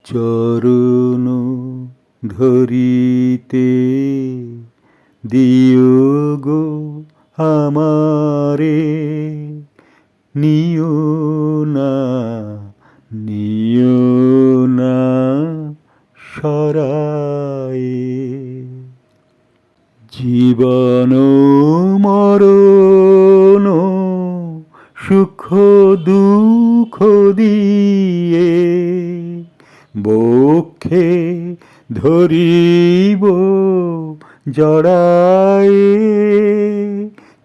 চরণ ধরিতে দিও গো আমারে, নিও না নিও না সরায়ে। জীবন মরণ সুখ দুঃখ দিয়ে বক্ষে ধরিব জড়ায়ে,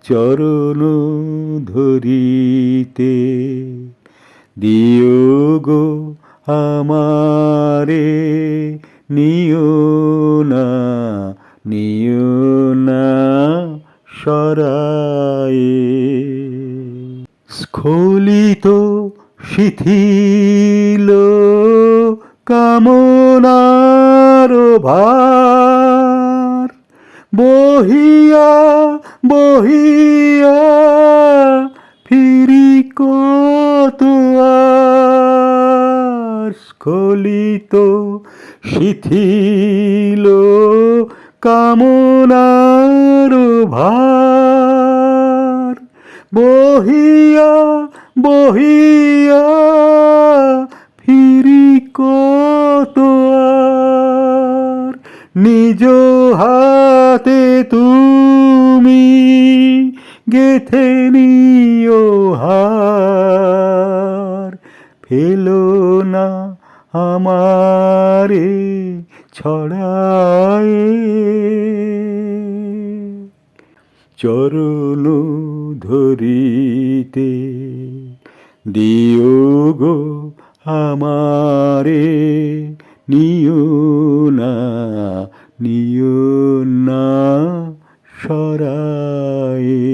চরণ ধরিতে দিও গো আমারে, নিও না নিও না সরায়ে। স্খলিত শিথিল কামনার ভার, বহিয়া বহিয়া ফিরি কত আর। স্খলিত শিথিল কামনার ভার, বহিয়া বহিয়া ফিরি কত আর। নিজ হাতে তুমি গেথে নিও হার, ফেলো না আমারে ছড়ায়ে। চরণ ধরিতে দিও গো আমারে, নিও না নিও না সরায়ে।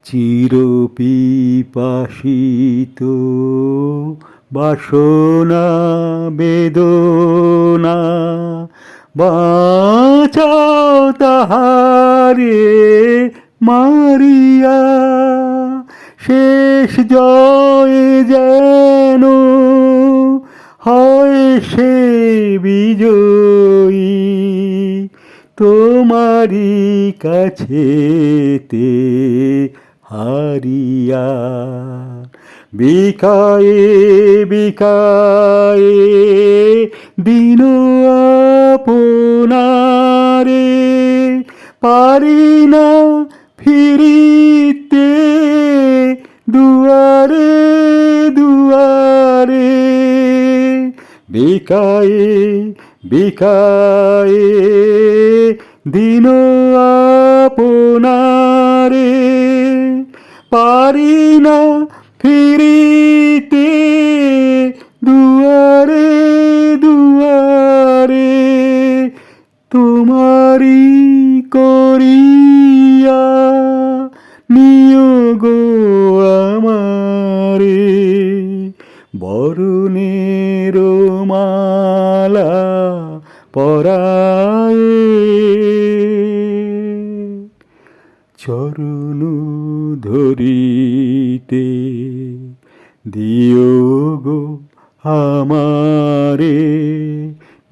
চির পিপাসিত বাসনা বেদনা, বাঁচাও তাহারে মারিয়া। শেষ জয়ে যেন হয় সে বিজয়ী, তোমারি কাছেতে হারিয়া। বিকায়ে বিকায়ে দিন আপনারে, পারি না ফিরিতে দুয়ারে দুয়ারে। বিকায়ে বিকায়ে দিন আপনারে, পারি না ফিরিতে দুয়ারে দুয়ারে। তোমারি করিয়া নিও গো আমারে, বরণের মালা পরায়ে। চরণ ধরিতে দিও গো আমারে,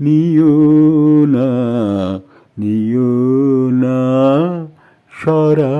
নিও না নিও না সরা।